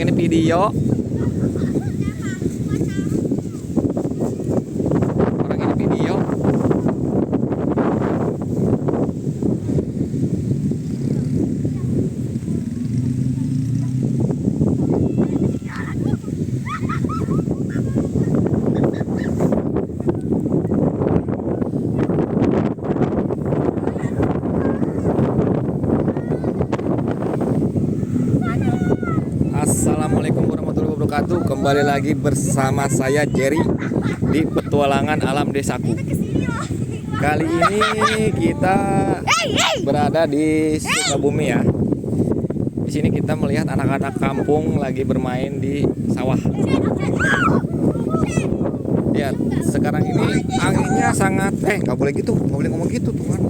Orang ini video. Orang ini video. Assalamualaikum warahmatullahi wabarakatuh. Kembali lagi bersama saya Jerry di petualangan alam desaku. Kali ini kita berada di Sukabumi ya. Di sini kita melihat anak-anak kampung lagi bermain di sawah. Lihat, sekarang ini anginnya sangat nggak boleh gitu, nggak boleh ngomong gitu tuh kan.